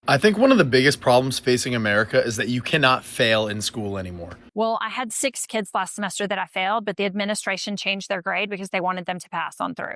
I think one of the biggest problems facing America is that you cannot fail in school anymore. Well, I had 6 kids last semester that I failed, but the administration changed their grade because they wanted them to pass on through,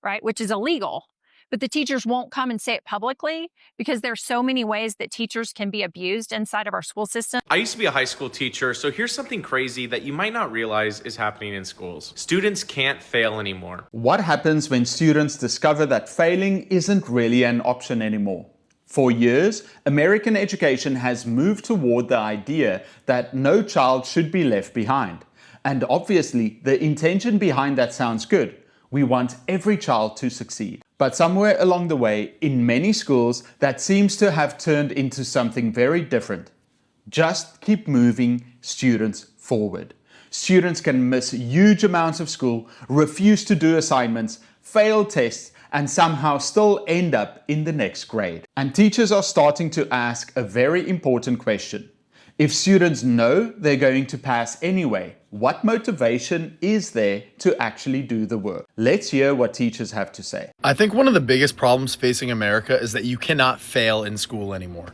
right? Which is illegal. But the teachers won't come and say it publicly because there's so many ways that teachers can be abused inside of our school system. I used to be a high school teacher, so here's something crazy that you might not realize is happening in schools. Students can't fail anymore. What happens when students discover that failing isn't really an option anymore? For years, American education has moved toward the idea that no child should be left behind. And obviously, the intention behind that sounds good. We want every child to succeed. But somewhere along the way, in many schools, that seems to have turned into something very different. Just keep moving students forward. Students can miss huge amounts of school, refuse to do assignments, fail tests, and somehow still end up in the next grade. And teachers are starting to ask a very important question. If students know they're going to pass anyway, what motivation is there to actually do the work? Let's hear what teachers have to say. I think one of the biggest problems facing America is that you cannot fail in school anymore.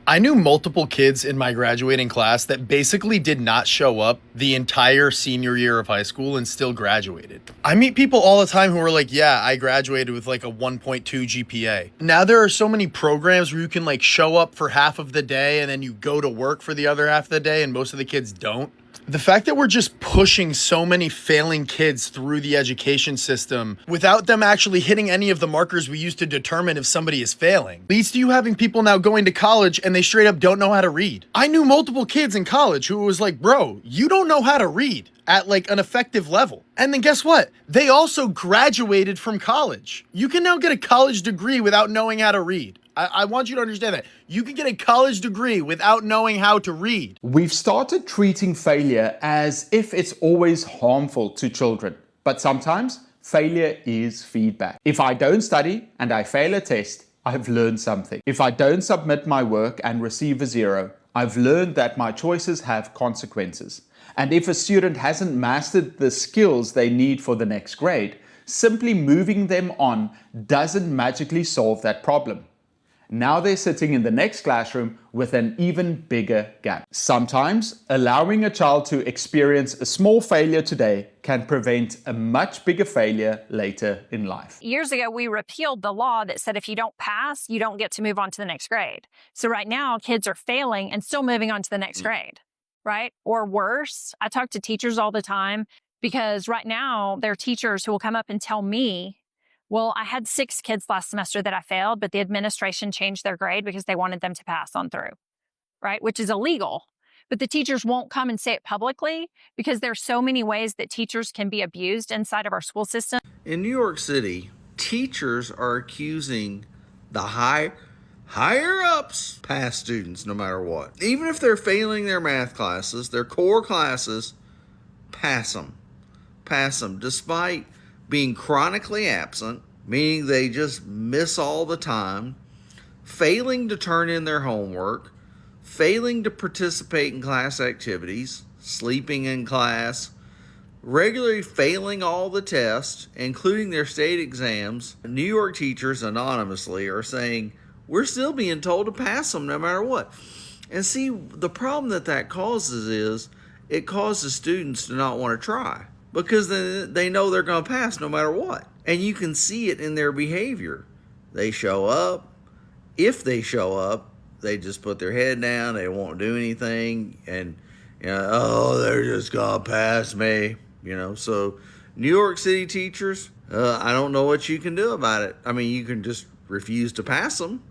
I knew multiple kids in my graduating class that basically did not show up the entire senior year of high school and still graduated. I meet people all the time who are like, yeah, I graduated with like a 1.2 GPA. Now there are so many programs where you can like show up for half of the day and then you go to work for the other half of the day, and most of the kids don't. The fact that we're just pushing so many failing kids through the education system without them actually hitting any of the markers we use to determine if somebody is failing leads to you having people now going to college and they straight up don't know how to read. I knew multiple kids in college who was like, bro, you don't know how to read at like an effective level. And then guess what? They also graduated from college. You can now get a college degree without knowing how to read. I want you to understand that. You can get a college degree without knowing how to read. We've started treating failure as if it's always harmful to children. But sometimes failure is feedback. If I don't study and I fail a test, I've learned something. If I don't submit my work and receive a 0, I've learned that my choices have consequences. And if a student hasn't mastered the skills they need for the next grade, simply moving them on doesn't magically solve that problem. Now they're sitting in the next classroom with an even bigger gap. Sometimes, allowing a child to experience a small failure today can prevent a much bigger failure later in life. Years ago, we repealed the law that said if you don't pass, you don't get to move on to the next grade. So right now, kids are failing and still moving on to the next grade, right? Or worse, I talk to teachers all the time because right now, there are teachers who will come up and tell me, well, I had 6 kids last semester that I failed, but the administration changed their grade because they wanted them to pass on through, right? Which is illegal. But the teachers won't come and say it publicly because there's so many ways that teachers can be abused inside of our school system. In New York City, teachers are accusing the higher ups pass students no matter what. Even if they're failing their math classes, their core classes, pass them. Pass them despite being chronically absent, meaning they just miss all the time, failing to turn in their homework, failing to participate in class activities, sleeping in class, regularly failing all the tests, including their state exams. New York teachers anonymously are saying, we're still being told to pass them no matter what. And see, the problem that causes is it causes students to not want to try, because they know they're going to pass no matter what. And you can see it in their behavior. They show up. If they show up, they just put their head down. They won't do anything. And, oh, they're just going to pass me. So New York City teachers, I don't know what you can do about it. I mean, you can just refuse to pass them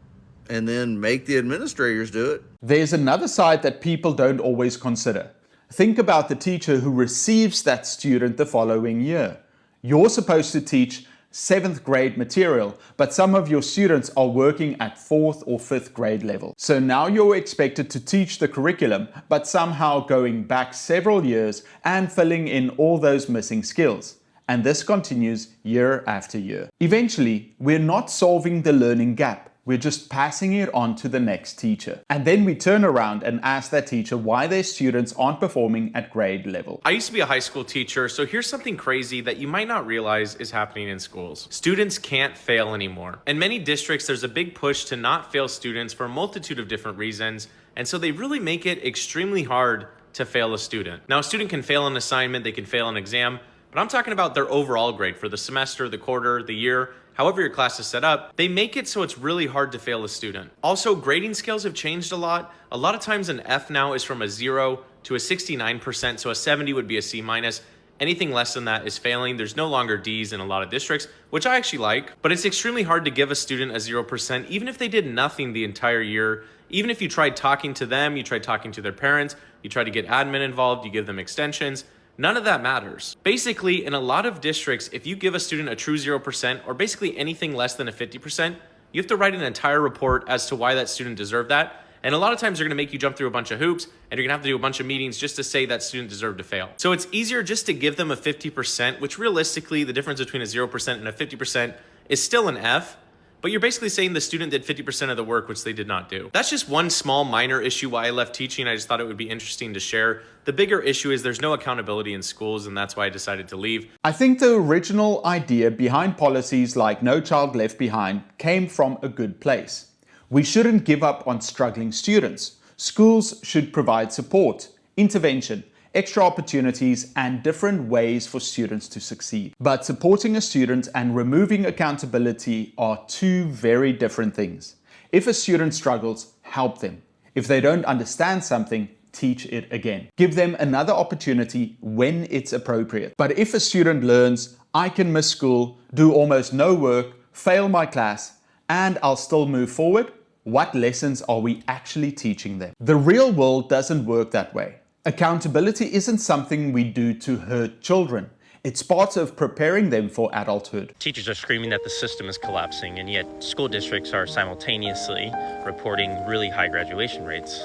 and then make the administrators do it. There's another side that people don't always consider. Think about the teacher who receives that student the following year. You're supposed to teach 7th grade material, but some of your students are working at 4th or 5th grade level. So now you're expected to teach the curriculum, but somehow going back several years and filling in all those missing skills. And this continues year after year. Eventually, we're not solving the learning gap. We're just passing it on to the next teacher. And then we turn around and ask that teacher why their students aren't performing at grade level. I used to be a high school teacher, so here's something crazy that you might not realize is happening in schools. Students can't fail anymore. In many districts, there's a big push to not fail students for a multitude of different reasons, and so they really make it extremely hard to fail a student. Now, a student can fail an assignment, they can fail an exam, but I'm talking about their overall grade for the semester, the quarter, the year, however your class is set up. They make it so it's really hard to fail a student. Also, grading scales have changed a lot. A lot of times an F now is from a 0 to a 69%, so a 70 would be a C minus. Anything less than that is failing. There's no longer D's in a lot of districts, which I actually like, but it's extremely hard to give a student a 0%, even if they did nothing the entire year. Even if you tried talking to them, you tried talking to their parents, you try to get admin involved, you give them extensions, none of that matters. Basically, in a lot of districts, if you give a student a true 0% or basically anything less than a 50%, you have to write an entire report as to why that student deserved that. And a lot of times they're gonna make you jump through a bunch of hoops and you're gonna have to do a bunch of meetings just to say that student deserved to fail. So it's easier just to give them a 50%, which realistically, the difference between a 0% and a 50% is still an F, but you're basically saying the student did 50% of the work, which they did not do. That's just one small minor issue why I left teaching. I just thought it would be interesting to share. The bigger issue is there's no accountability in schools, and that's why I decided to leave. I think the original idea behind policies like No Child Left Behind came from a good place. We shouldn't give up on struggling students. Schools should provide support, intervention, extra opportunities, and different ways for students to succeed. But supporting a student and removing accountability are two very different things. If a student struggles, help them. If they don't understand something, teach it again. Give them another opportunity when it's appropriate. But if a student learns, I can miss school, do almost no work, fail my class, and I'll still move forward, what lessons are we actually teaching them? The real world doesn't work that way. Accountability isn't something we do to hurt children. It's part of preparing them for adulthood. Teachers are screaming that the system is collapsing, and yet school districts are simultaneously reporting really high graduation rates.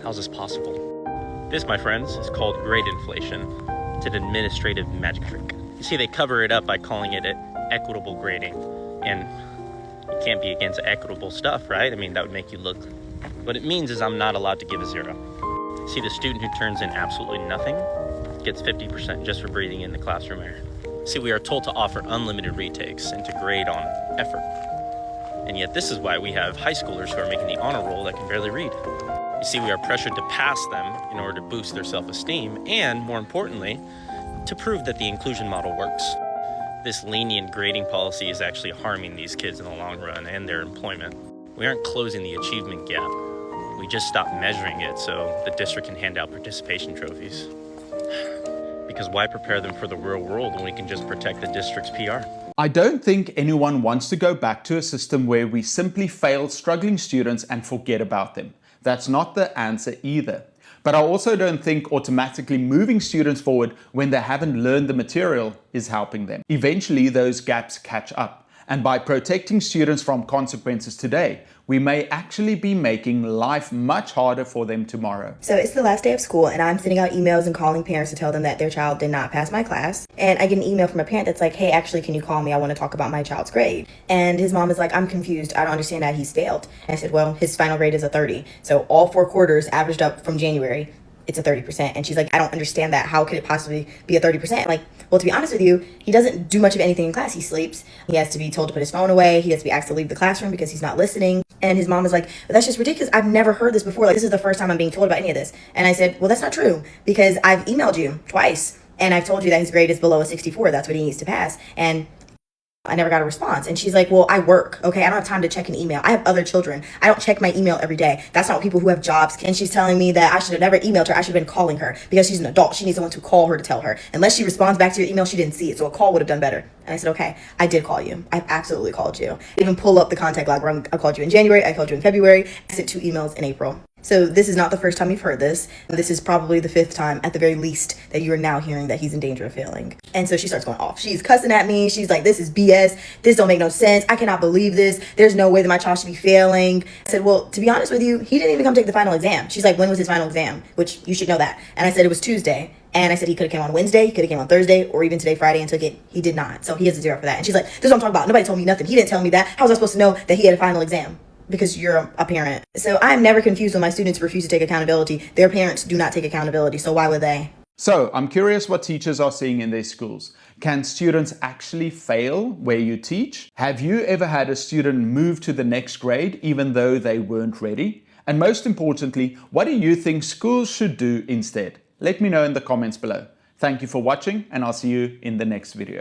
How's this possible? This, my friends, is called grade inflation. It's an administrative magic trick. You see, they cover it up by calling it equitable grading. And you can't be against equitable stuff, right? I mean, that would make you look. What it means is I'm not allowed to give a 0. See, the student who turns in absolutely nothing gets 50% just for breathing in the classroom air. See, we are told to offer unlimited retakes and to grade on effort. And yet this is why we have high schoolers who are making the honor roll that can barely read. You see, we are pressured to pass them in order to boost their self-esteem and, more importantly, to prove that the inclusion model works. This lenient grading policy is actually harming these kids in the long run and their employment. We aren't closing the achievement gap. We just stopped measuring it so the district can hand out participation trophies. Because why prepare them for the real world when we can just protect the district's PR? I don't think anyone wants to go back to a system where we simply fail struggling students and forget about them. That's not the answer either. But I also don't think automatically moving students forward when they haven't learned the material is helping them. Eventually, those gaps catch up. And by protecting students from consequences today, we may actually be making life much harder for them tomorrow. So it's the last day of school and I'm sending out emails and calling parents to tell them that their child did not pass my class. And I get an email from a parent that's like, hey, actually, can you call me? I want to talk about my child's grade. And his mom is like, I'm confused. I don't understand that he's failed. And I said, well, his final grade is a 30. So all 4 quarters averaged up from January, it's a 30%. And she's like, I don't understand that. How could it possibly be a 30%? Like, well, to be honest with you, he doesn't do much of anything in class. He sleeps. He has to be told to put his phone away. He has to be asked to leave the classroom because he's not listening. And his mom is like, but that's just ridiculous. I've never heard this before. Like, this is the first time I'm being told about any of this. And I said, well, that's not true because I've emailed you twice and I've told you that his grade is below a 64. That's what he needs to pass. And I never got a response. And she's like, well, I work. Okay, I don't have time to check an email. I have other children. I don't check my email every day. That's not what people who have jobs. And she's telling me that I should have never emailed her. I should have been calling her because she's an adult. She needs someone to call her to tell her. Unless she responds back to your email, she didn't see it. So a call would have done better. And I said, okay, I did call you. I absolutely called you. Even pull up the contact log where I called you in January. I called you in February. I sent 2 emails in April. So this is not the first time you've heard this. This is probably the 5th time at the very least that you are now hearing that he's in danger of failing. And so she starts going off. She's cussing at me. She's like, this is BS. This don't make no sense. I cannot believe this. There's no way that my child should be failing. I said, well, to be honest with you, he didn't even come take the final exam. She's like, when was his final exam? Which you should know that. And I said, it was Tuesday. And I said he could have came on Wednesday, he could have came on Thursday, or even today, Friday, and took it. He did not. So he has a 0 for that. And she's like, this is what I'm talking about. Nobody told me nothing. He didn't tell me that. How was I supposed to know that he had a final exam? because you're a parent. So I'm never confused when my students refuse to take accountability. Their parents do not take accountability, so why would they? So I'm curious what teachers are seeing in their schools. Can students actually fail where you teach? Have you ever had a student move to the next grade even though they weren't ready? And most importantly, what do you think schools should do instead? Let me know in the comments below. Thank you for watching, and I'll see you in the next video.